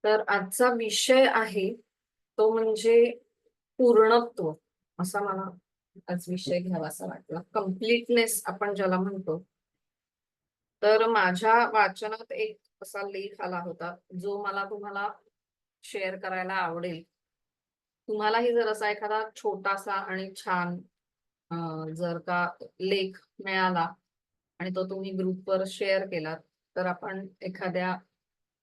तर आजचा विषय आहे तो म्हणजे पूर्णत्व. असा मला आज विषय घ्यावासा वाटला. कम्प्लीटनेस आपण ज्याला म्हणतो. तर माझ्या वाचनात एक असा लेख आला होता जो मला तुम्हाला शेअर करायला आवडेल. तुम्हालाही जर असा एखादा छोटासा आणि छान जर का लेख मिळाला आणि तो तुम्ही ग्रुपवर शेअर केलात तर आपण एखाद्या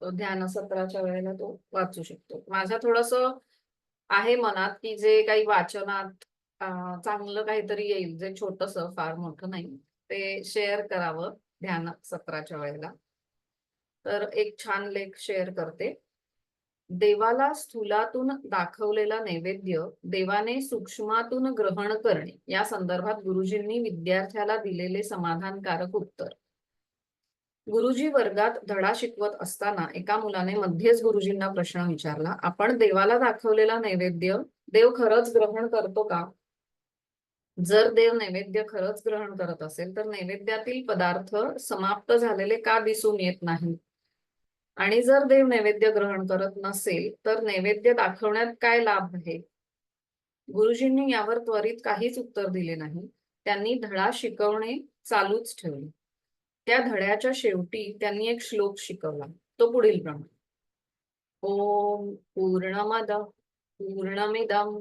ध्यान सत्राच्या वेळेला तो वाचू शकतो. माझ्या थोडस आहे मनात की जे काही वाचनात चांगलं काहीतरी येईल, जे छोटस फार मोठं नाही, ते शेअर करावं ध्यान सत्राच्या वेळेला. तर एक छान लेख शेअर करते. देवाला स्थूलातून दाखवलेला नैवेद्य देवाने सूक्ष्मातून ग्रहण करणे या संदर्भात गुरुजींनी विद्यार्थ्याला दिलेले समाधानकारक उत्तर. गुरुजी वर्गात धडा शिकवत असताना एका मुलाने मध्येच गुरुजींना प्रश्न विचारला, आपण देवाला दाखवलेला नैवेद्य देव खरंच ग्रहण करतो का? जर देव नैवेद्य खरंच ग्रहण करत असेल तर नैवेद्यातील पदार्थ समाप्त झालेले का दिसून येत नाही? आणि जर देव नैवेद्य ग्रहण करत नसेल तर नैवेद्य दाखवण्यात काय लाभ आहे? गुरुजींनी यावर त्वरित काहीच उत्तर दिले नाही. त्यांनी धडा शिकवणे चालूच ठेवले. त्या धड्याच्या शेवटी त्यांनी एक श्लोक शिकवला. तो पुढील प्रमाणे. ओम पूर्णमद पूर्णमिदम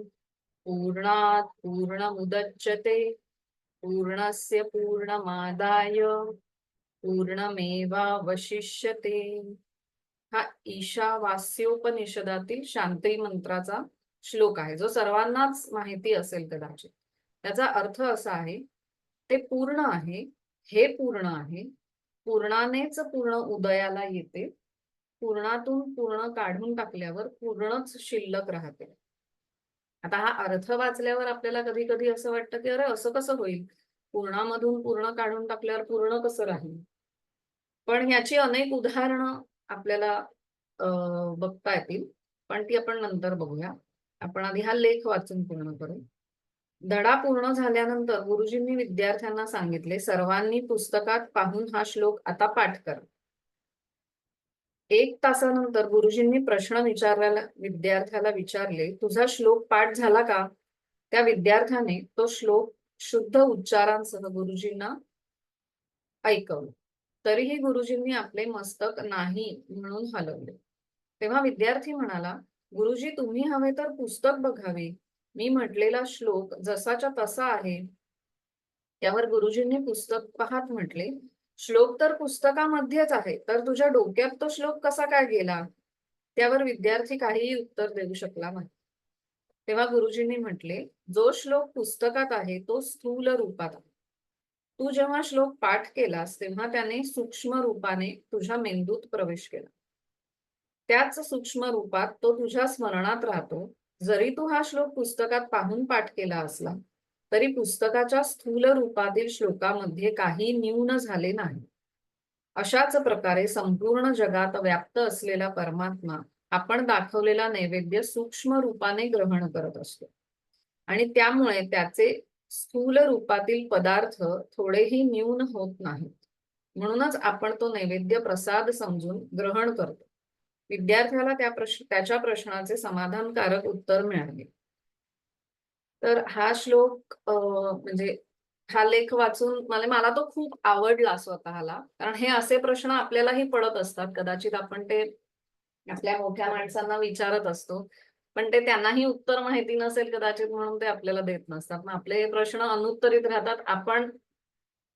पूर्णात पूर्णमुदच्यते पूर्णस्य पूर्णमादाय पूर्णमेवावशिष्यते. हा ईशावास्योपनिषदातील शांती मंत्राचा श्लोक आहे, जो सर्वांनाच माहिती असेल कदाचित. त्याचा अर्थ असा आहे, ते पूर्ण आहे, हे पूर्ण आहे, पूर्णानेच पूर्ण उदयाला येते, पूर्णातून पूर्ण काढून टाकल्यावर पूर्णच शिल्लक राहते. आता हा अर्थ वाचल्यावर आपल्याला कधी कधी असं वाटतं की अरे असं कसं होईल, पूर्णामधून पूर्ण काढून टाकल्यावर पूर्ण कसं राहील. पण ह्याची अनेक उदाहरणं आपल्याला बघता येतील, पण ती आपण नंतर बघूया. आपण आधी हा लेख वाचून पूर्ण करू. धडा पूर्ण झाल्यानंतर गुरुजींनी विद्यार्थ्यांना सांगितले, सर्वांनी पुस्तकात पाहून हा श्लोक आता पाठ करा. एक तासानंतर गुरुजींनी प्रश्न विचारलेल्या विद्यार्थ्याला विचारले, तुझा श्लोक पाठ झाला का? त्या विद्यार्थ्याने तो श्लोक शुद्ध उच्चारांसह गुरुजींना ऐकवलं. तरीही गुरुजींनी आपले मस्तक नाही म्हणून हलवले. तेव्हा विद्यार्थी म्हणाला, गुरुजी तुम्ही हवे तर पुस्तक बघावे, मी म्हटलेला श्लोक जसाच्या तसा आहे. त्यावर गुरुजींनी पुस्तक पाहत म्हटले, श्लोक तर पुस्तकामध्येच आहे, तर तुझ्या डोक्यात तो श्लोक कसा काय गेला? त्यावर विद्यार्थी काहीही उत्तर देऊ शकला नाही. तेव्हा गुरुजींनी म्हटले, जो श्लोक पुस्तकात आहे तो स्थूल रूपात आहे. तू जेव्हा श्लोक पाठ केलास तेव्हा त्याने सूक्ष्म रूपाने तुझ्या मेंदूत प्रवेश केला. त्याच सूक्ष्म रूपात तो तुझ्या स्मरणात राहतो. जरी तू हा श्लोक पुस्तकात पाहून पाठ केला असला तरी पुस्तकाच्या स्थूल रूपातील श्लोकामध्ये काही न्यून झाले नाही. अशाच प्रकारे संपूर्ण जगात व्याप्त असलेला परमात्मा आपण दाखवलेला नैवेद्य सूक्ष्म रूपाने ग्रहण करत असतो आणि त्यामुळे त्याचे स्थूल रूपातील पदार्थ थोडेही न्यून होत नाहीत. म्हणूनच आपण तो नैवेद्य प्रसाद समजून ग्रहण करतो. विद्यार्थ्याला त्याच्या प्रश्नाचे समाधानकारक उत्तर मिळाले. तर हा श्लोक म्हणजे हा लेख वाचून मला तो खूप आवडला स्वतःला. कारण हे असे प्रश्न आपल्यालाही पडत असतात. कदाचित आपण ते आपल्या मोठ्या माणसांना विचारत असतो, पण ते त्यांनाही उत्तर माहिती नसेल कदाचित, म्हणून ते आपल्याला देत नसतात. मग आपले हे प्रश्न अनुत्तरित राहतात. आपण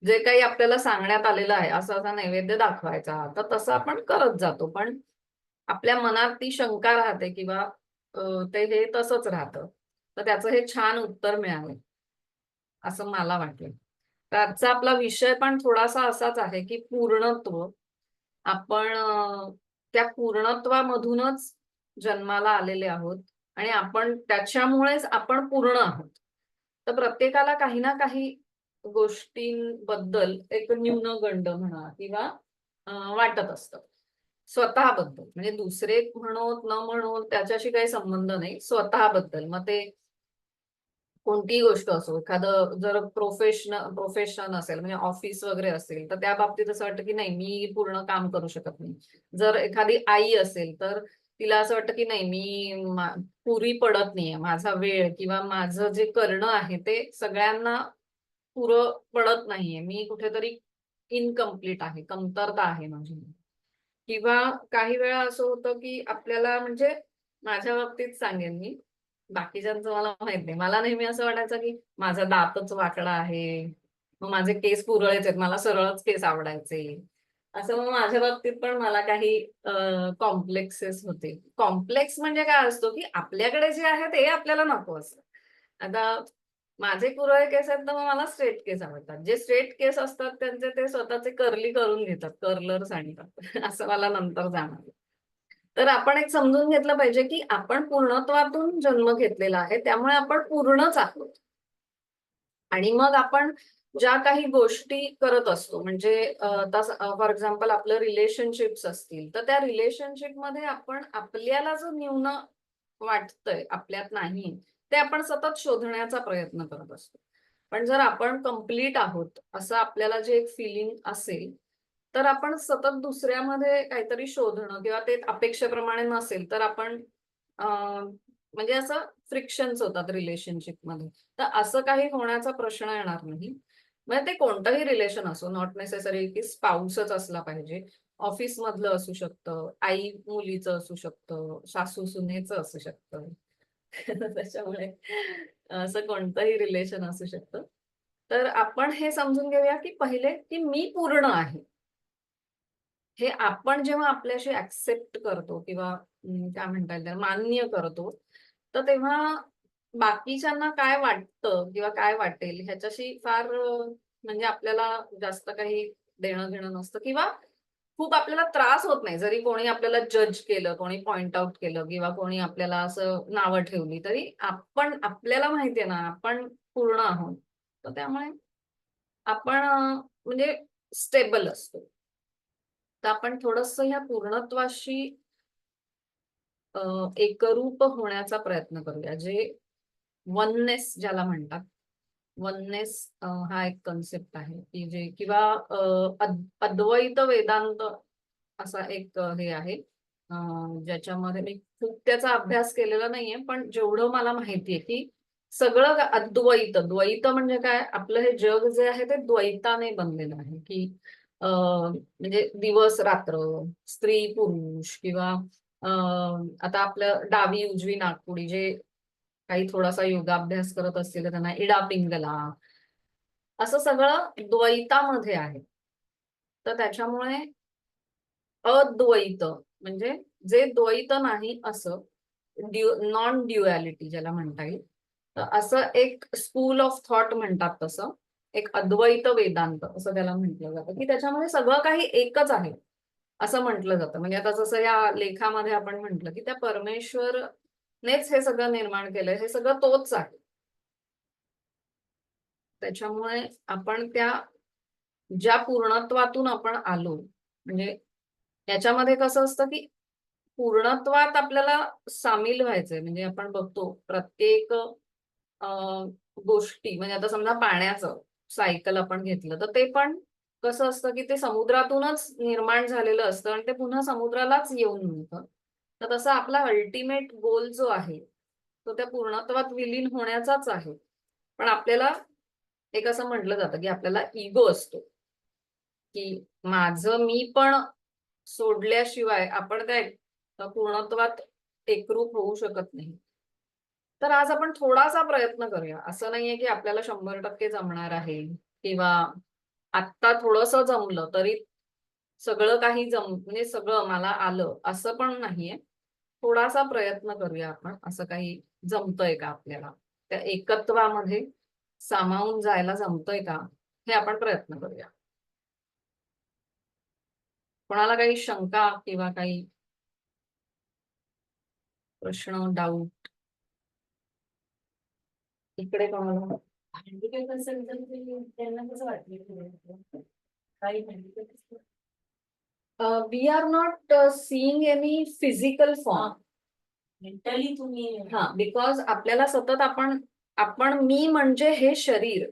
जे काही आपल्याला सांगण्यात आलेलं आहे, असा असा नैवेद्य दाखवायचा, तर तसं आपण करत जातो. पण आपल्या मनात ती शंका राहते किंवा ते हे तसंच राहतं. तर त्याचं हे छान उत्तर मिळालं असं मला वाटलं. तर आजचा आपला विषय पण थोडासा असाच आहे की पूर्णत्व. आपण त्या पूर्णत्वामधूनच जन्माला आलेले आहोत आणि आपण त्याच्यामुळेच आपण पूर्ण आहोत. तर प्रत्येकाला काही ना काही गोष्टींबद्दल एक न्यूनगंड म्हणा किंवा वाटत असतं स्वतःबद्दल. म्हणजे दुसरे म्हणोत न म्हणोत त्याच्याशी काही संबंध नाही, स्वतःबद्दल. मग ते कोणतीही गोष्ट असो, एखादं जर प्रोफेशन असेल म्हणजे ऑफिस वगैरे असेल तर त्या बाबतीत असं वाटतं की नाही, मी पूर्ण काम करू शकत नाही. जर एखादी आई असेल तर तिला असं वाटतं की नाही मी पुरी पडत नाहीये, माझा वेळ किंवा माझं जे करणं आहे ते सगळ्यांना पुरं पडत नाहीये, मी कुठेतरी इनकम्प्लीट आहे, कमतरता आहे माझी. किंवा काही वेळा असं होतं की आपल्याला म्हणजे माझ्या बाबतीत सांगेन मी, बाकीच्यांचं मला माहित नाही. मला नेहमी असं वाटायचं की माझा दातच वाकडा आहे, मग माझे केस कुरळेच आहेत, मला सरळच केस आवडायचे. असं मग माझ्या बाबतीत पण मला काही कॉम्प्लेक्सेस होते. कॉम्प्लेक्स म्हणजे काय असतो की आपल्याकडे जे आहे ते आपल्याला नको असतं. आता माझे कुरळे केस आहेत तर मग मला स्ट्रेट केस आवडतात. जे स्ट्रेट केस असतात त्यांचे ते स्वतःचे कर्ली करून घेतात, कर्लर्स आणतात. असं मला नंतर जाणवलं. तर आपण एक समजून घेतलं पाहिजे की आपण पूर्णत्वातून जन्म घेतलेला आहे, त्यामुळे आपण पूर्णच आहोत. आणि मग आपण ज्या काही गोष्टी करत असतो म्हणजे फॉर एक्झाम्पल आपलं रिलेशनशिप्स असतील, तर त्या रिलेशनशिपमध्ये आपण आपल्याला जो न्यून वाटतंय आपल्यात नाही, ते आपण सतत शोधण्याचा प्रयत्न करत असतो. पण जर आपण कंप्लीट आहोत असं आपल्याला जे एक फिलिंग असेल, तर आपण सतत दुसऱ्यामध्ये काहीतरी शोधणं किंवा ते अपेक्षेप्रमाणे नसेल तर आपण म्हणजे असं फ्रिक्शन्स होतात रिलेशनशिपमध्ये. तर असं काही होण्याचा प्रश्न येणार नाही. म्हणजे ते कोणतंही रिलेशन असो, नॉट नेसेसरी की स्पाउसच असला पाहिजे. ऑफिस मधलं असू शकतं, आई मुलीचं असू शकतं, सासू सुनेचं असू शकतं. त्याच्यामुळे असं कोणतंही रिलेशन असू शकतं. तर आपण हे समजून घेऊया की पहिले की मी पूर्ण आहे. हे आपण जेव्हा आपल्याशी ऍक्सेप्ट करतो किंवा काय म्हणता येईल त्याला मान्य करतो, तर तेव्हा बाकीच्यांना काय वाटतं किंवा काय वाटेल ह्याच्याशी फार म्हणजे आपल्याला जास्त काही देणं घेणं नसतं किंवा खूप आपल्याला त्रास होत नाही. जरी कोणी आपल्याला जज केलं, कोणी पॉइंट आउट केलं किंवा कोणी आपल्याला असं नावं ठेवली, तरी आपण आपल्याला माहितीये ना, आपण पूर्ण आहोत. तर त्यामुळे आपण म्हणजे स्टेबल असतो. तर आपण थोडंसं ह्या पूर्णत्वाशी अ, एकरूप होण्याचा प्रयत्न करूया. जे वननेस ज्याला म्हणतात. वननेस हा एक कन्सेप्ट आहे, की जे किंवा अद्वैत वेदांत असा एक हे आहे. अ, ज्याच्यामध्ये मी खूप त्याचा अभ्यास केलेला नाहीये, पण जेवढं मला माहितीये, की सगळं अद्वैत, द्वैत म्हणजे काय? आपलं हे जग जे आहे ते द्वैताने बनलेलं आहे, की म्हणजे दिवस-रात्र, स्त्री-पुरुष किंवा आता आपलं डावी, उजवी नाकपुडी जे काही थोडासा योगाभ्यास करत असतील तर त्यांना इडा पिंगला असं सगळं द्वैतामध्ये आहे. तर त्याच्यामुळे अद्वैत म्हणजे जे द्वैत नाही असं नॉन ड्युअलिटी ज्याला म्हणता येईल. तर असं एक स्कूल ऑफ थॉट म्हणतात तसं. एक अद्वैत वेदांत असं त्याला म्हटलं जातं, की त्याच्यामध्ये सगळं काही एकच आहे. असं म्हटलं जातं. म्हणजे आता जसं या लेखामध्ये आपण म्हटलं, की त्या परमेश्वरनेच हे सगळं निर्माण केलंय. हे सगळं तोच आहे. त्याच्यामुळे आपण त्या ज्या पूर्णत्वातून आपण आलो, म्हणजे याच्यामध्ये कसं असतं, की पूर्णत्वात आपल्याला सामील व्हायचंय. म्हणजे आपण बघतो प्रत्येक अ, गोष्टी म्हणजे आता समजा पाण्याचं सायकल आपण घेतलं, तर ते पण कसं असतं, की ते समुद्रातूनच निर्माण झालेलं असतं आणि ते पुन्हा समुद्रालाच येऊन मिळतं. तर तसा आपला अल्टिमेट गोल जो आहे, तो त्या पूर्णत्वात विलीन होण्याचाच आहे. पण आपल्याला एक असं म्हटलं जातं, की आपल्याला इगो असतो, की माझं मी पण सोडल्याशिवाय आपण त्या पूर्णत्वात एकरूप होऊ शकत नाही. तर आज आपण थोडासा प्रयत्न करूया. असं नाहीये, की आपल्याला 100% जमणार आहे किंवा आत्ता थोडंसं जमलं तरी सगळं काही म्हणजे सगळं मला आलं असं पण नाहीये. थोडासा प्रयत्न करूया आपण. असं काही जमतंय का आपल्याला? त्या एकत्वामध्ये सामावून जायला जमतंय का? हे आपण प्रयत्न करूया. कोणाला काही शंका किंवा काही प्रश्न, डाऊट इकडे कोणाला? हँडिकॅप असेल तर ते त्यांना कसं वाटलं काही handicap we are not seeing any physical form. Mentally तुम्ही हा, बिकॉज आपल्याला सतत आपण आपण मी म्हणजे हे शरीर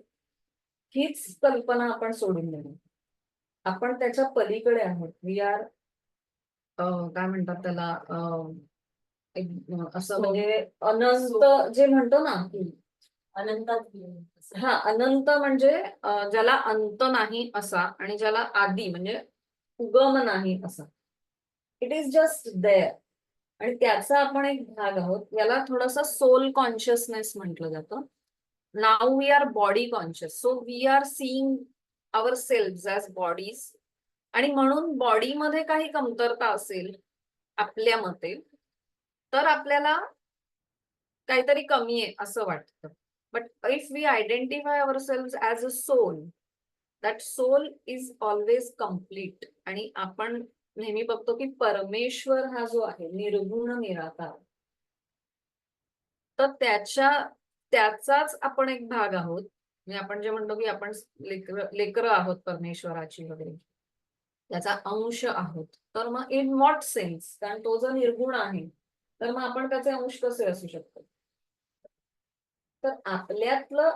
हीच कल्पना आपण सोडून देणार. आपण त्याच्या पलीकडे आहोत. वी आर काय म्हणतात त्याला असं म्हणजे अनंत जे म्हणतो ना की अनंतात गेले. हा अनंत म्हणजे ज्याला अंत नाही असा आणि ज्याला आदी म्हणजे उगम नाही असा. इट इज जस्ट देअर आणि त्याचा आपण एक भाग आहोत. याला थोडासा सोल कॉन्शियसनेस म्हटलं जातं. नाव we are body conscious, so we are seeing our self as bodies. आणि म्हणून बॉडीमध्ये काही कमतरता असेल आपल्या मते तर आपल्याला काहीतरी कमी आहे असं वाटतं. But if we identify our self as a soul, that soul is always complete. आणि आपण नेहमी बघतो की परमेश्वर हा जो आहे निर्गुण निराकार, तर त्याचाच आपण एक भाग आहोत. म्हणजे आपण जे म्हणतो की आपण लेकरं आहोत परमेश्वराची वगैरे, त्याचा अंश आहोत. तर मग इन व्हॉट सेन्स, कारण तो जर निर्गुण आहे तर मग आपण त्याचे अंश कसे असू शकतो. तर आपल्यातलं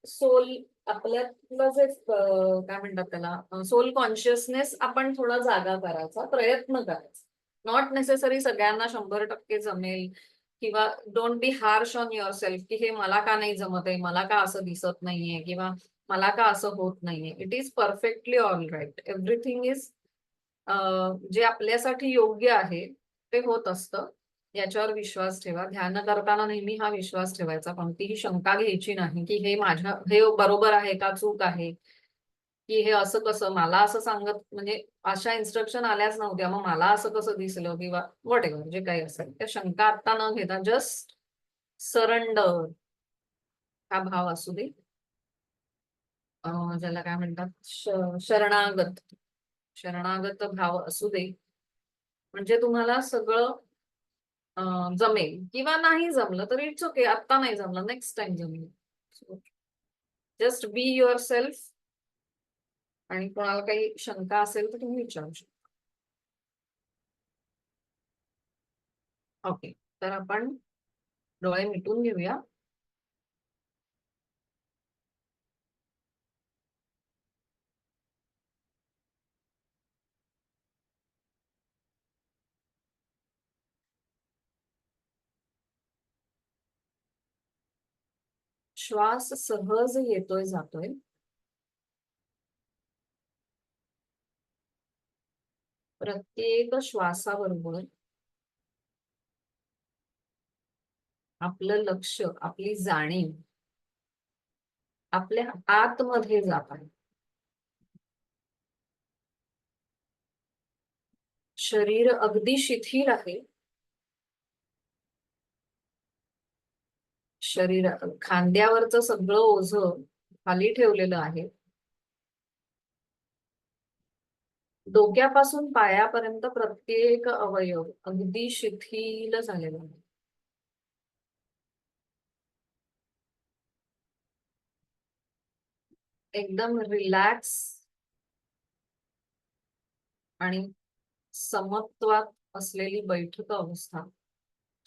सोल, आपल्यातलं जे काय म्हणतात त्याला सोल कॉन्शियसनेस आपण थोडा जागा करायचा प्रयत्न करायचा. नॉट नेसेसरी सगळ्यांना 100% जमेल किंवा don't be harsh on your self की हे मला का नाही जमत आहे, मला का असं दिसत नाहीये किंवा मला का असं होत नाहीये. It is perfectly all right. Everything is जे आपल्यासाठी योग्य आहे ते होत असतं. याच्यावर विश्वास ठेवा. ध्यान करताना नेहमी हा विश्वास ठेवायचा. कोणतीही शंका घ्यायची नाही की हे बरोबर आहे का चूक आहे, की हे असं कसं मला असं सांगत म्हणजे अशा इन्स्ट्रक्शन आल्याच नव्हत्या मग मला असं कसं दिसलं किंवा व्हॉट एव्हर जे काही असेल त्या शंका आता न घेता जस्ट सरेंडर हा भाव असू दे. ज्याला काय म्हणतात शरणागत शरणागत भाव असू दे. म्हणजे तुम्हाला सगळं जमेल किंवा नाही जमलं तर इट्स ओके. आत्ता नाही जमलं, नेक्स्ट टाइम जमेल. Just be your self. आणि कोणाला काही शंका असेल तर तुम्ही विचारू शकता. ओके, तर आपण डोळे मिटून घेऊया. श्वास सहज येतोय जातोय. प्रत्येक श्वासाबरोबर आपलं लक्ष, आपली जाणीव आपल्या आतमध्ये जात आहे. शरीर अगदी शिथिल आहे. शरीर खांद्यावरचं सगळं ओझं खाली ठेवलेलं आहे. डोक्यापासून पायापर्यंत प्रत्येक अवयव अगदी शिथिल झालेला आहे. एकदम रिलॅक्स आणि समत्वात असलेली बैठक अवस्था.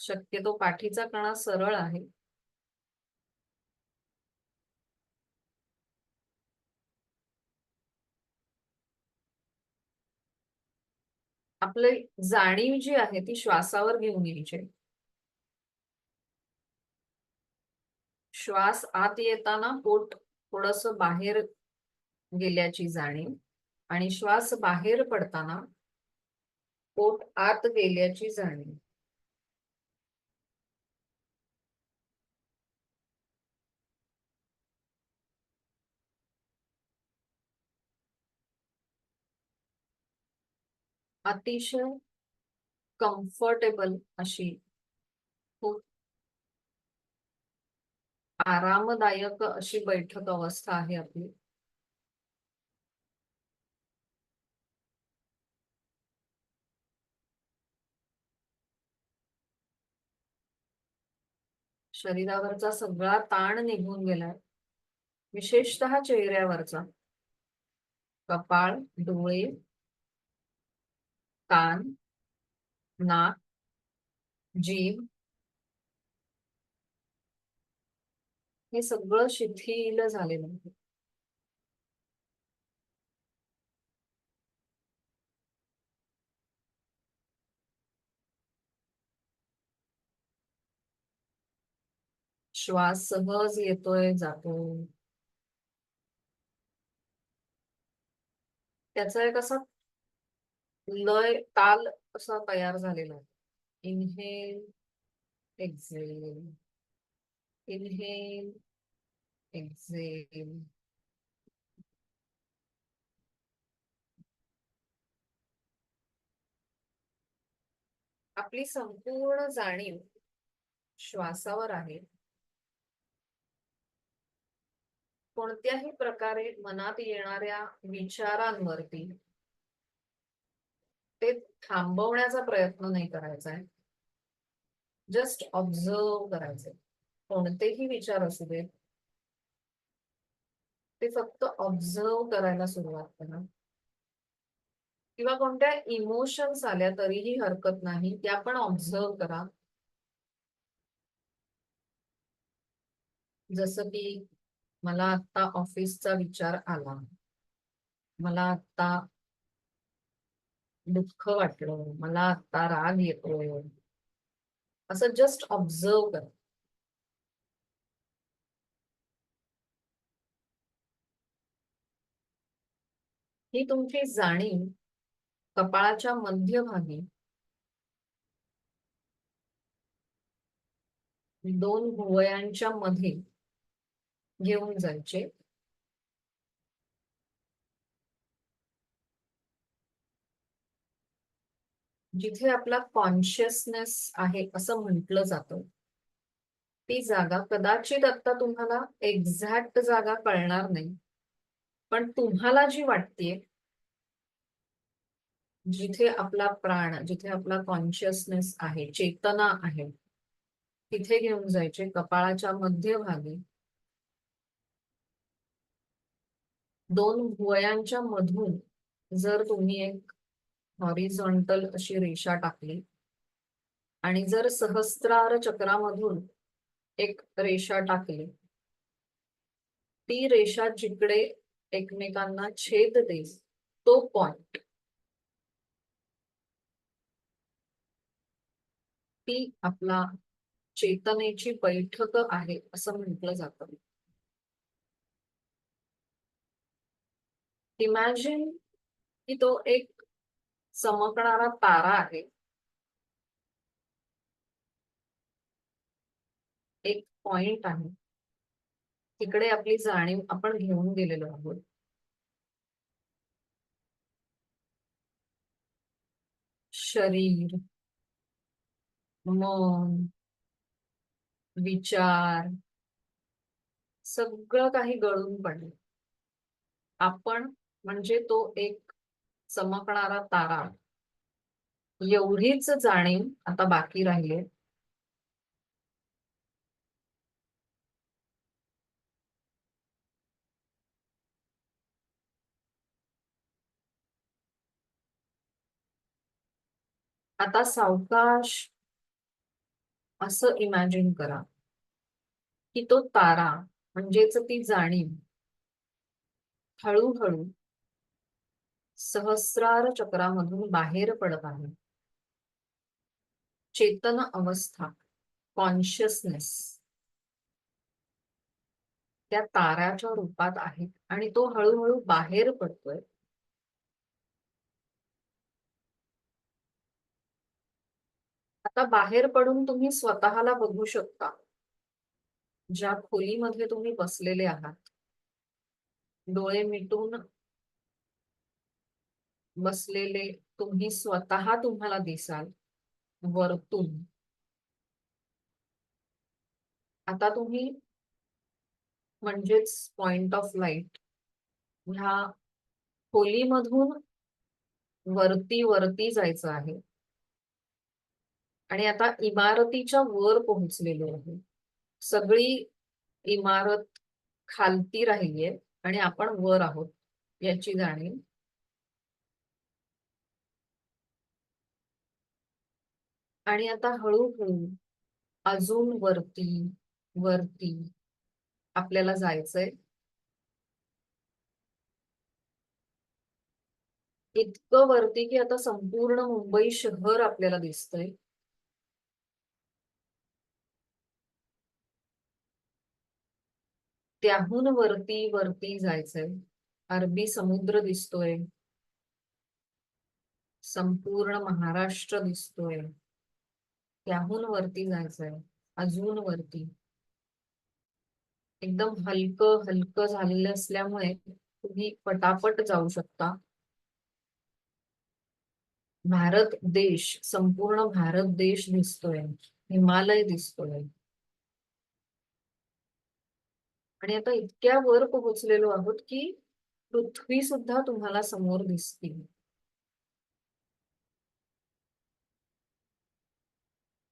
शक्यतो पाठीचा कणा सरळ आहे. आपली जाणीव जी आहे ती श्वासावर घेऊन यायची. श्वास आत येताना पोट थोडस बाहेर गेल्याची जाणीव आणि श्वास बाहेर पडताना पोट आत गेल्याची जाणीव. अतिशय कम्फर्टेबल अशी, खूप आरामदायक अशी बैठक अवस्था आहे आपली. शरीरावरचा सगळा ताण निघून गेलाय, विशेषतः चेहऱ्यावरचा. कपाळ, डोळे, कान, नाक, जीभ हे सगळं शिथिल झालेलं आहे. श्वास सहज येतोय जातोय. त्याचा एक असा लय ताल असा तयार झालेला आहे. Inhale, exhale, inhale, exhale. आपली संपूर्ण जाणीव श्वासावर आहे. कोणत्याही प्रकारे मनात येणाऱ्या विचारांवरती ते थांबवण्याचा प्रयत्न नाही करायचा आहे. जस्ट ऑब्झर्व करायचंय. कोणतेही विचार असू देत, ते फक्त ऑब्झर्व करायला सुरुवात करा. किंवा कोणत्या इमोशन्स आल्या तरीही हरकत नाही, त्या पण ऑब्झर्व करा. जसं की मला आता ऑफिसचा विचार आला, मला आता दुःख वाटलं, मला आता राग येतोय, असं जस्ट ऑब्झर्व करा. ही तुमची जाणीव कपाळाच्या मध्यभागी दोन भुवयांच्या मध्ये घेऊन जायचे. जिथे आपला कॉन्शियसनेस आहे असं म्हटलं जातं, ती जागा कदाचित आता तुम्हाला एक्झॅक्ट जागा कळणार नाही, पण तुम्हाला जी वाटतेय, जिथे आपला प्राण, जिथे आपला कॉन्शियसनेस आहे, चेतना आहे, तिथे घेऊन जायचे. कपाळाच्या मध्यभागी दोन भुवयांच्या मधून जर तुम्ही एक हॉरिझॉन्टल अशी रेषा टाकली आणि जर सहस्त्रार चक्रामधून एक रेषा टाकली, ती रेषा जिकडे एकमेकांना छेद देईल तो पॉइंट, ती आपला चेतनेची बैठक आहे असं म्हटलं जातं. इमॅजिन की तो एक चमकणारा तारा आहे, एक पॉइंट आहे, तिकडे आपली जाणीव आपण घेऊन गेलेलो आहोत. शरीर, मन, विचार सगळं काही गळून पडलं. आपण म्हणजे तो एक चमकणारा तारा, एवढीच जाणीव आता बाकी राहिली. आता सावकाश असं इमॅजिन करा की तो तारा म्हणजेच ती जाणीव हळूहळू सहस्रार चक्रामधून बाहेर पडत आहे. चेतन अवस्था, कॉन्शियसनेस त्या ताऱ्याच्या रूपात आहे आणि तो हळूहळू बाहेर पडतोय. आता बाहेर पडून तुम्ही स्वतःला बघू शकता. ज्या खोलीमध्ये तुम्ही बसलेले आहात, डोळे मिटून बसलेले तुम्ही स्वतः तुम्हाला दिसाल वरतून. आता तुम्ही म्हणजेच पॉइंट ऑफ लाईट ह्या खोलीमधून वरती वरती जायचं आहे आणि आता इमारतीच्या वर पोहोचलेलो आहे. सगळी इमारत खालती राहिलीये आणि आपण वर आहोत याची जाणीव. आणि आता हळूहळू अजून वरती वरती आपल्याला जायचंय. इतकं वरती की आता संपूर्ण मुंबई शहर आपल्याला दिसतंय. त्याहून वरती वरती जायचंय. अरबी समुद्र दिसतोय, संपूर्ण महाराष्ट्र दिसतोय. त्याहून वरती जायचंय, अजून वरती. एकदम हलकं हलकं झालेलं असल्यामुळे तुम्ही पटापट जाऊ शकता. भारत देश, संपूर्ण भारत देश दिसतोय, हिमालय दिसतोय. आणि आता इतक्या वर पोहोचलेलो आहोत की पृथ्वी सुद्धा तुम्हाला समोर दिसतील.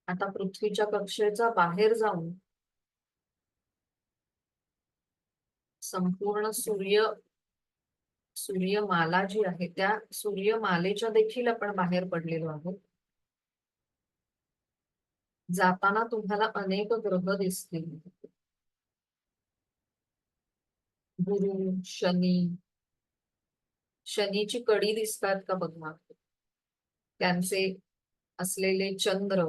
आता पृथ्वीच्या कक्षेचा बाहेर जाऊन संपूर्ण सूर्यमाला जी आहे त्या सूर्यमालेच्या देखील आपण बाहेर पडलेलो आहोत. जाताना तुम्हाला अनेक ग्रह दिसतील. गुरु, शनी, शनीची कडी दिसतात का बघा, त्यांचे असलेले चंद्र,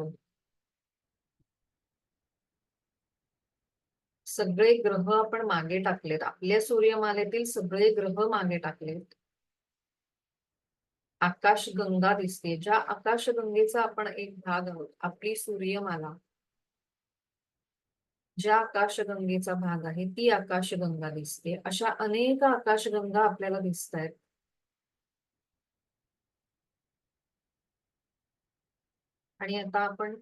सगळे ग्रह आपण मागे टाकलेत. आपल्या सूर्यमालेतील सगळे ग्रह मागे टाकलेत. आकाशगंगा दिसते, ज्या आकाशगंगेचा आपण एक भाग आहोत. आपली सूर्यमाला ज्या आकाशगंगेचा भाग आहे ती आकाशगंगा दिसते. अशा अनेक आकाशगंगा आपल्याला दिसत आहेत. आणि आता आपण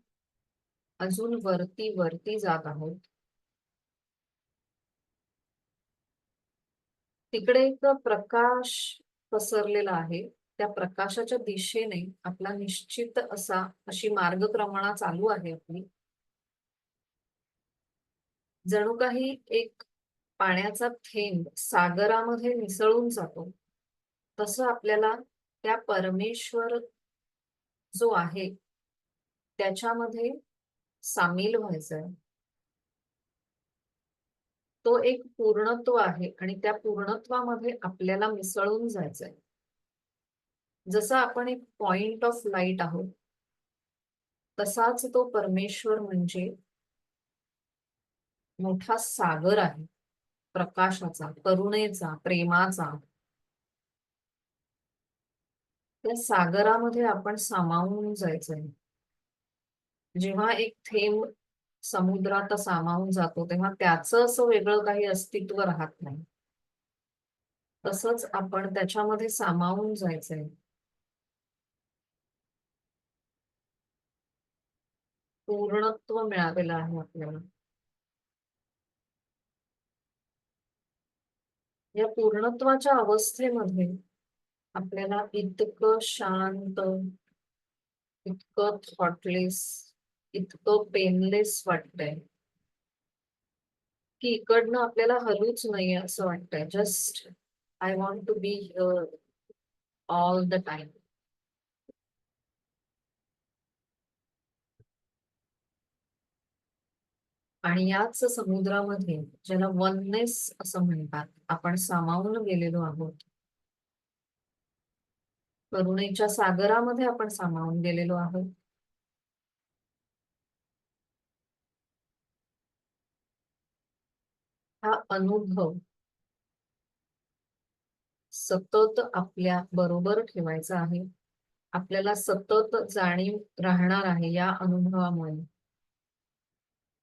अजून वरती वरती जात आहोत. तिकडे एक प्रकाश पसरलेला आहे. त्या प्रकाशाच्या दिशेने आपला निश्चित अशी मार्गक्रमणा चालू आहे आपली. जणू काही एक पाण्याचा थेंब सागरामध्ये मिसळून जातो, तसं आपल्याला त्या परमेश्वर जो आहे त्याच्यामध्ये सामील व्हायचंय. तो एक पूर्णत्व आहे आणि त्या पूर्णत्वामध्ये आपल्याला मिसळून जायचंय. जसं आपण एक पॉइंट ऑफ लाईट आहोत, तसाच तो परमेश्वर म्हणजे मोठा सागर आहे, प्रकाशाचा, करुणेचा, प्रेमाचा. त्या सागरामध्ये आपण सामावून जायचंय. जेव्हा एक थेंब समुद्रात सामावून जातो तेव्हा त्याचं असं वेगळं काही अस्तित्व राहत नाही. तसंच आपण त्याच्यामध्ये सामावून जायचंय. पूर्णत्व मिळालेलं आहे आपल्याला. या पूर्णत्वाच्या अवस्थेमध्ये आपल्याला इतकं शांत, इतकं थॉटलेस, इतकं पेनलेस वाटतंय की इकडनं आपल्याला हलूच नाहीये असं वाटतंय. Just I want to be here all the time. आणि याच समुद्रामध्ये, ज्याला वननेस असं म्हणतात, आपण सामावून गेलेलो आहोत. करुणेच्या सागरामध्ये आपण सामावून गेलेलो आहोत. हा अनुभव सतत आपल्या बरोबर ठेवायचा आहे. आपल्याला सतत जाणीव राहणार आहे या अनुभवामुळे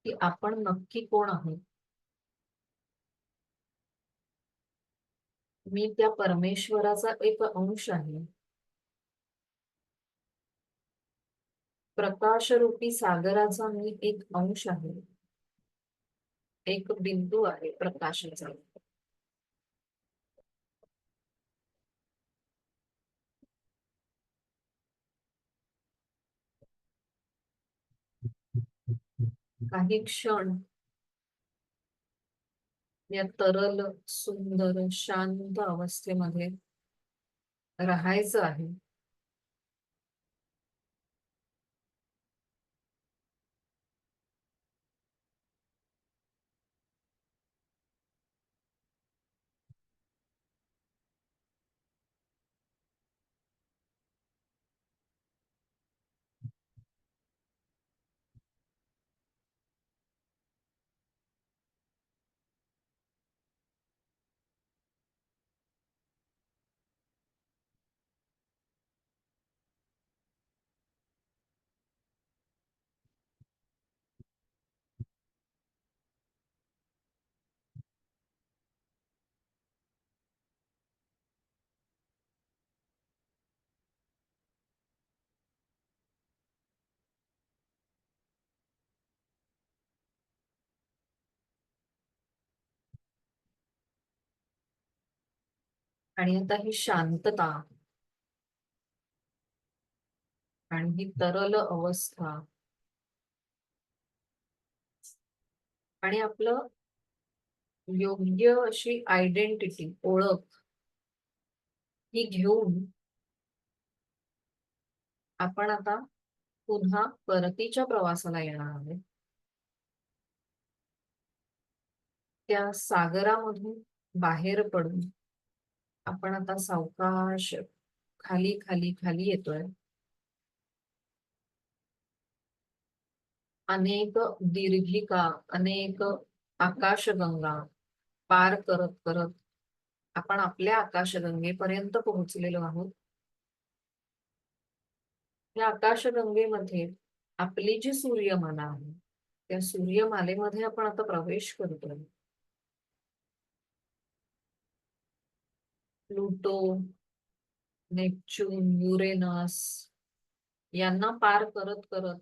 की आपण नक्की कोण आहोत. मी त्या परमेश्वराचा एक अंश आहे. प्रकाशरूपी सागराचा मी एक अंश आहे, एक बिंदू आहे प्रकाशाचा. काही क्षण या तरल, सुंदर, शांत अवस्थेमध्ये राहायचं आहे. आणि आता ही शांतता आणि ही तरल अवस्था आणि आपलं योग्य अशी आयडेंटिटी ओळख ही घेऊन आपण आता पुन्हा परतीच्या प्रवासाला येणार आहोत. त्या सागरामधून बाहेर पडून आपण आता सावकाश खाली खाली खाली येतोय. अनेक दीर्घिका, अनेक आकाशगंगा पार करत करत आपण आपल्या आकाशगंगेपर्यंत पोहोचलेलो आहोत. या आकाशगंगेमध्ये आपली जी सूर्यमाला आहे त्या सूर्यमालेमध्ये आपण आता प्रवेश करतोय. प्लुटो, नेपच्यून, युरेनस यांना पार करत करत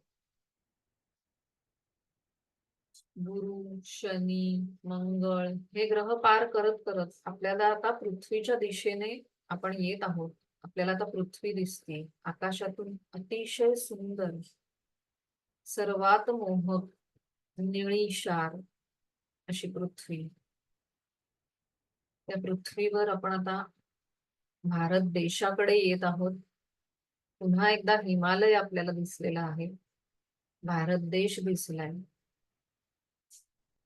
गुरु, शनी, मंगळ हे ग्रह पार करत करत आपल्याला आता पृथ्वीच्या दिशेने आपण येत आहोत. आपल्याला आता पृथ्वी दिसते आकाशातून. अतिशय सुंदर, सर्वात मोहक निळीशार अशी पृथ्वी. त्या पृथ्वीवर आपण आता भारत देशाकडे येत आहोत. पुन्हा एकदा हिमालय आपल्याला दिसलेला आहे. भारत देश दिसलाय.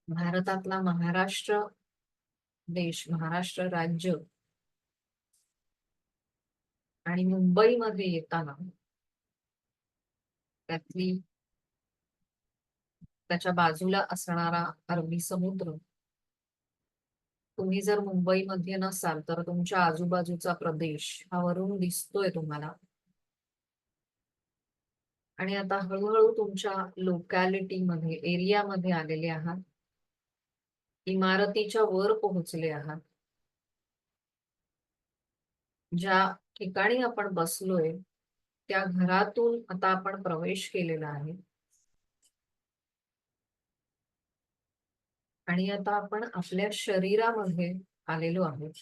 भारतातला महाराष्ट्र देश, महाराष्ट्र राज्य आणि मुंबईमध्ये येताना त्यातली त्याच्या बाजूला असणारा अरबी समुद्र. तुम्ही जर मुंबईमध्ये नसाल तर तुमच्या आजूबाजूचा प्रदेश हा वरून दिसतोय तुम्हाला. आणि आता हळूहळू तुमच्या लोकॅलिटी मध्ये, एरियामध्ये आलेले आहात. इमारतीच्या वर पोहोचले आहात. ज्या ठिकाणी आपण बसलोय त्या घरातून आता आपण प्रवेश केलेला आहे. आणि आता आपण आपल्या शरीरामध्ये आलेलो आहोत.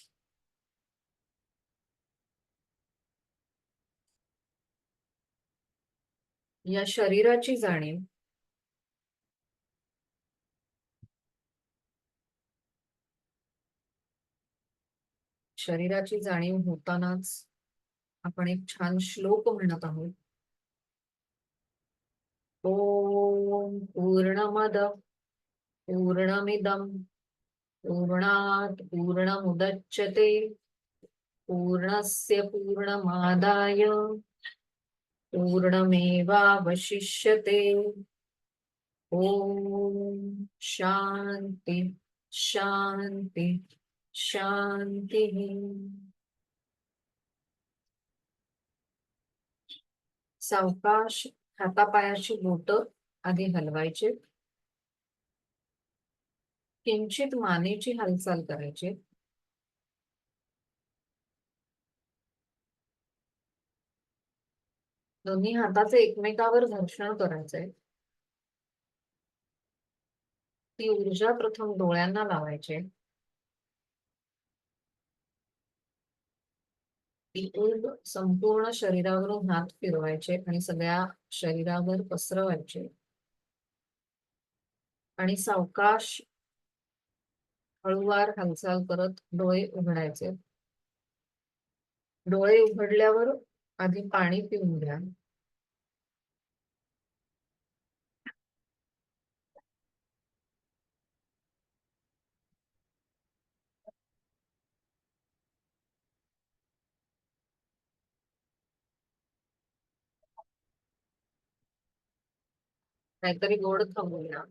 या शरीराची जाणीव शरीराची जाणीव होतानाच आपण एक छान श्लोक म्हणत आहोत. ओम पूर्णमद पूर्णमिदम पूर्णात पूर्णमुदच्यते पूर्णस्य पूर्णमादाय पूर्णमेवावशिष्यते. ओम शांती शांती शांती. सावकाश हातापायाची बोट आधी हलवायचे. किंचित मानेची हालचाल करायची. दोन्ही हाताचे एकमेकावर घर्षण करायचंय. ती ऊर्जा प्रथम डोळ्यांना लावायची. ती ऊर्ज संपूर्ण शरीरावरून हात फिरवायचे आणि सगळ्या शरीरावर पसरवायचे. आणि सावकाश हळूवार हालचाल करत डोळे उघडायचे. डोळे उघडल्यावर आधी पाणी पिऊन घ्या. काहीतरी गोड खाऊन घ्या.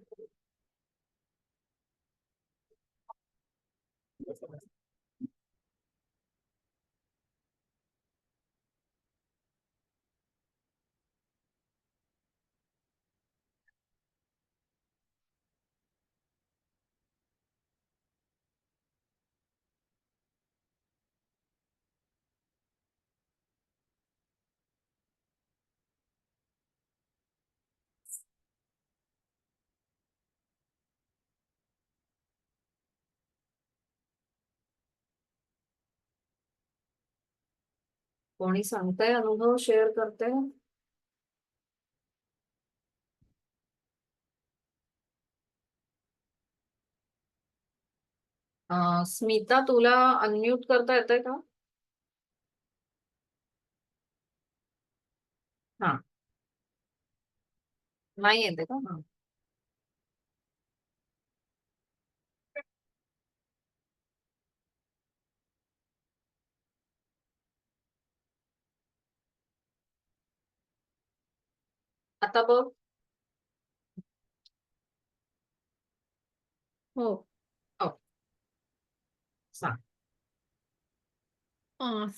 कोणी सांगताय, अनुभव शेअर करते? स्मिता, तुला अनम्यूट करता येतंय का? हा, नाही येते का? हा. आता बघ. हो. हो, सांग.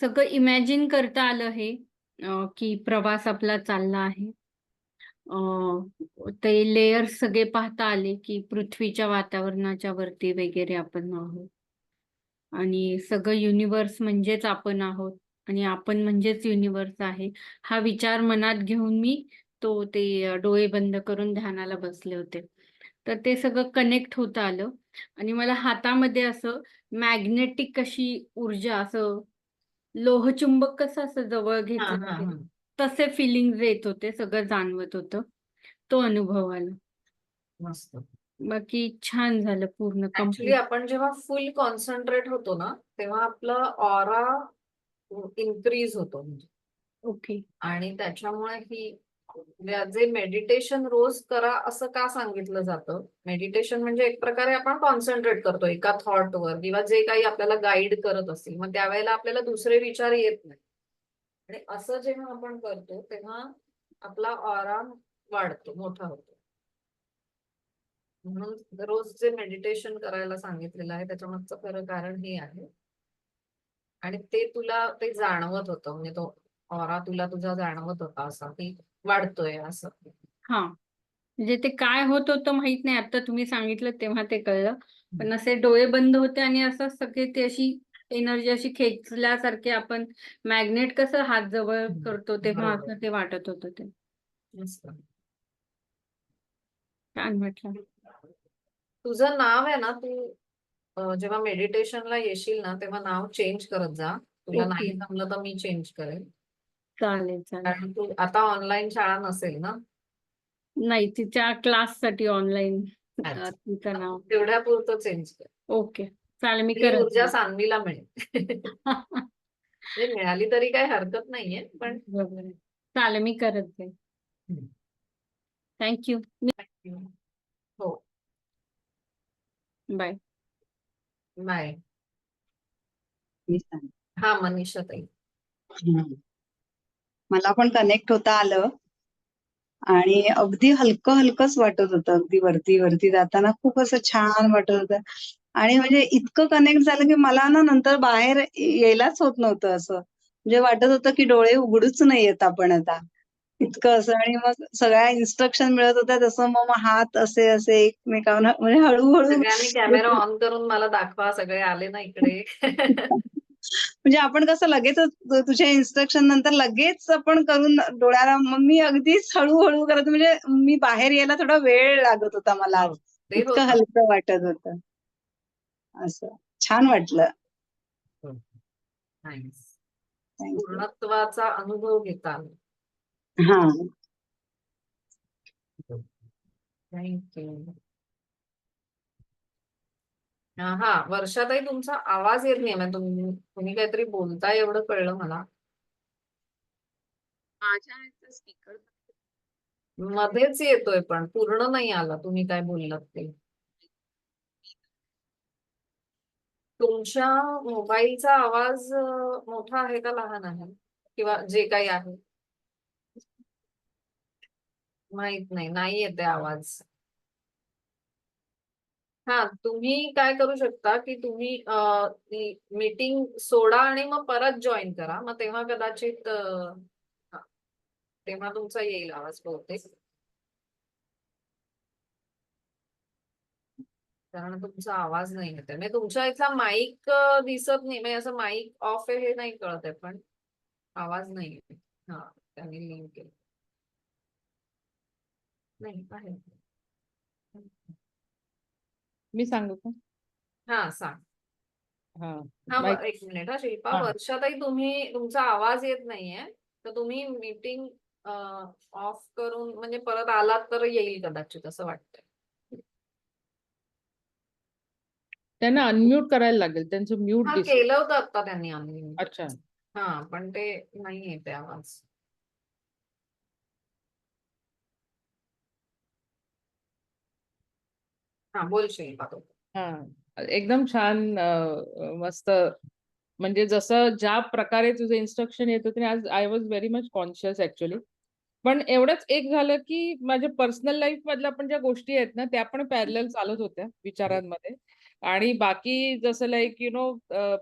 सगळं इमॅजिन करता आलं हे की प्रवास आपला चालला आहे. ते लेयर्स सगळे पाहता आले की पृथ्वीच्या वातावरणाच्या वरती वगैरे आपण आहोत आणि सगळं युनिवर्स म्हणजेच आपण आहोत आणि आपण म्हणजेच युनिवर्स आहे. हा विचार मनात घेऊन मी ते डोळे बंद करून ध्यानाला बसले होते. तर ते सगळं कनेक्ट होतं आलं आणि मला हातामध्ये असं मॅग्नेटिक अशी ऊर्जा, असं लोहचुंबक कसं असं जवळ हा घेतलं हा आहे, हा. तसे फिलिंग येत होते, सगळं जाणवत होतं. तो अनुभव आला. मस्त. बाकी छान झालं, पूर्ण ऍक्च्युली कम्प्लीट. आपण जेव्हा फुल कॉन्सन्ट्रेट होतो ना, तेव्हा आपला ऑरा इन्क्रीज होतो म्हणजे. ओके. आणि त्याच्यामुळे ही जे मेडिटेशन रोज करा असं का सांगितलं जातं? मेडिटेशन म्हणजे एक प्रकारे आपण कॉन्सन्ट्रेट करतो एका थॉटवर, किंवा जे काही आपल्याला गाईड करत असतील, मग त्यावेळेला आपल्याला दुसरे विचार येत नाही. आणि असं जेव्हा आपण करतो तेव्हा आपला ऑरा वाढतो, मोठा होतो. म्हणून रोज जे मेडिटेशन करायला सांगितलेलं आहे त्याच्या मागचं खरं कारण हे आहे. आणि ते तुला ते जाणवत होतं, म्हणजे तो ऑरा तुला तुझा जाणवत होता असा की वाढतोय असं. हा, म्हणजे ते काय होत होतं माहित नाही, आता तुम्ही सांगितलं तेव्हा ते कळलं. पण असे डोळे बंद होते आणि असं सगळे ते अशी एनर्जी अशी खेचल्यासारखे, आपण मॅग्नेट कसं हात जवळ करतो तेव्हा बरोबर. असं ते वाटत होतं. ते मस्त. छान म्हटलं. तुझं नाव आहे ना, तू जेव्हा मेडिटेशनला येशील ना तेव्हा नाव चेंज करत जा. तुला ओके, नाही जमलं तर मी चेंज करेन. चालेल चालेल. कारण तू आता ऑनलाईन शाळा नसेल ना? नाही, तिच्या क्लाससाठी ऑनलाईन अच्छा. तिचं नाव. तेवढ्या पुरतं चेंज कर. ओके, चालेल, मी ही करत ऊर्जा सान्वीला मिळेल. म्हणजे मिळाली तरी काही हरकत नाहीये, पण बरोबर आहे. चालेल, मी करत जाईल. थँक्यू. हो. बाय. नाही. मी सांग. हा, मनीषा ताई. मला पण कनेक्ट होता आलं आणि अगदी हलकं हलकंच वाटत होतं. अगदी वरती वरती जाताना खूप असं छान वाटत होतं आणि म्हणजे इतकं कनेक्ट झालं की मला ना नंतर बाहेर यायलाच होत नव्हतं. असं म्हणजे वाटत होतं की डोळे उघडूच नाही येत आपण आता, इतकं असं. आणि मग सगळ्या इन्स्ट्रक्शन मिळत होत्या तसं मग हात असे असे एकमेकांना म्हणजे हळूहळू सगळ्यांनी कॅमेरा ऑन करून मला दाखवा, सगळे आले ना इकडे. म्हणजे आपण कसं लगेचच तुझ्या इन्स्ट्रक्शन नंतर लगेच आपण करून डोळ्याला, मग मी अगदीच हळूहळू करत, म्हणजे मी बाहेर यायला थोडा वेळ लागत होता मला आज. हो, ते इतकं होतं. हलकं वाटत होतं. असं छान वाटलं. नाईस. थँक्यू. पूर्णत्वाचा अनुभव घेता. हा, थँक्यू. हा, वर्षाताई, तुमचा आवाज येत नाही. म्हणजे तुम्ही काहीतरी बोलताय एवढं कळलं मला. माझ्या स्पीकर मध्येच येतोय पण पूर्ण नाही आला तुम्ही काय बोललात ते. तुमच्या मोबाईलचा आवाज मोठा आहे का लहान आहे, किंवा जे काही आहे माहित नाही, नाही येते आवाज. हा, तुम्ही काय करू शकता की तुम्ही मीटिंग सोडा आणि मग परत जॉईन करा, मग तेव्हा कदाचित हा, तेव्हा तुमचा येईल आवाज बहुतेक. कारण तुमचा आवाज नाही येत आहे, म्हणजे तुमच्या इथला माईक दिसत नाही, म्हणजे असं माईक ऑफ आहे हे नाही कळत आहे, पण आवाज नाही येत. हा, त्यांनी लिंक केलं नाही आहे. मी सांगू का? हा, सांग. हा हा माहित- एक मिनिट हा शिल्पा, हा. वर्षाताई तुमचा आवाज येत नाहीये, तर तुम्ही मीटिंग ऑफ करून म्हणजे परत आलात तर येईल कदाचित असं वाटतंय. त्यांना अनम्यूट करायला लागेल, त्यांचं म्यूट हा दिसत. केलं होतं आता त्यांनी आम्ही. अच्छा. हा पण ते नाही येते आवाज. हा बोल शिल्पा तू. हा एकदम छान मस्त. म्हणजे जसं ज्या प्रकारे तुझं इन्स्ट्रक्शन येत होते आज I was very much conscious actually. पण एवढंच एक झालं की माझ्या पर्सनल लाईफ मधल्या पण ज्या गोष्टी आहेत ना त्या पण पॅरलल चालत होत्या विचारांमध्ये. आणि बाकी जसं लाईक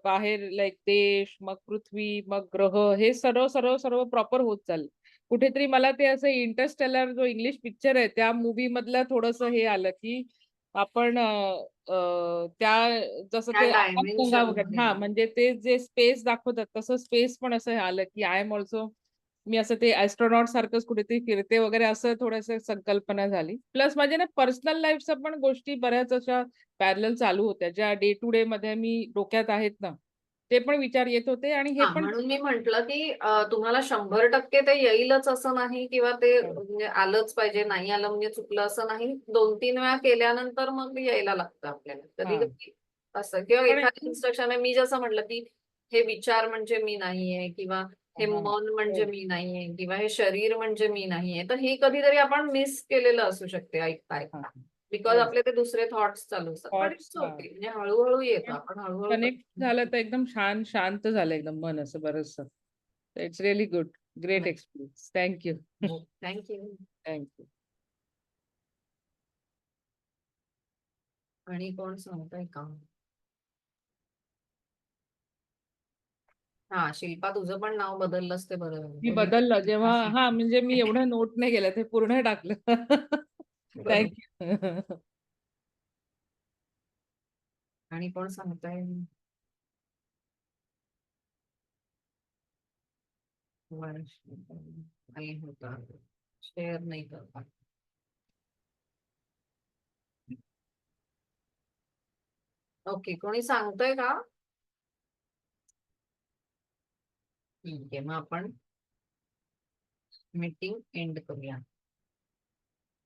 बाहेर लाईक देश, मग पृथ्वी, मग ग्रह, हे सर्व सर्व सर्व प्रॉपर होत चाललं. कुठेतरी मला ते असं इंटरस्टेलर जो इंग्लिश पिक्चर आहे त्या मूवी मधलं थोडंसं हे आलं की आपण त्या जसं त्या ते आकाशगंगा dimension वगैरे, मध्ये. हा म्हणजे ते जे स्पेस दाखवतात तसं स्पेस पण असं आलं की आय एम ऑल्सो, मी असं ते ऍस्ट्रॉनॉट सारखंच कुठेतरी फिरते वगैरे असं थोडंसं संकल्पना झाली. प्लस माझ्या ना पर्सनल लाईफच्या पण गोष्टी बऱ्याच अशा पॅरलल चालू होत्या ज्या डे टू डे मध्ये मी डोक्यात आहेत ना, ते पण विचार येत होते. आणि हे हा पण म्हणून मी म्हंटल की तुम्हाला 100% ते येईलच असं नाही, किंवा ते म्हणजे आलंच पाहिजे, नाही आलं म्हणजे चुकलं असं नाही. 2-3 वेळा केल्यानंतर मग ते यायला लागतं आपल्याला कधी हा. कधी असं. किंवा पण एखादी इन्स्ट्रक्शन आहे, मी जसं म्हटलं की हे विचार म्हणजे मी नाहीये, किंवा हे हा. मन म्हणजे हो. मी नाहीये, किंवा हे शरीर म्हणजे मी नाहीये, तर ही कधीतरी आपण मिस केलेलं असू शकते ऐकता हा. ऐकता, बिकॉज हो. आपले ते दुसरे थॉट्स चालू असतात. पण Thoughts, इट्स हा. ओके, म्हणजे हळूहळू येतं, पण आपण हळूहळू कनेक्ट झालं तर एकदम छान शांत झालं एकदम मन असं बरंचसं. It's really good, great experience. Thank you. Thank you. Thank you. आणि कोण सांगताय का? हा शिल्पा, तुझं पण नाव बदललंच ते बरं झालं. मी तुम्ही बदललं जेव्हा, असं. हा म्हणजे मी एवढं नोट नाही केलं, ते पूर्ण टाकलं. बरोबर. थँक्यू. आणि कोण सांगताय? नाही होता, शेअर नाही करता. ओके, कोणी सांगतोय का? ठीक आहे, मग आपण मीटिंग एंड करूया.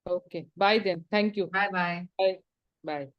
Okay, bye then. Thank you. Bye bye. Bye bye.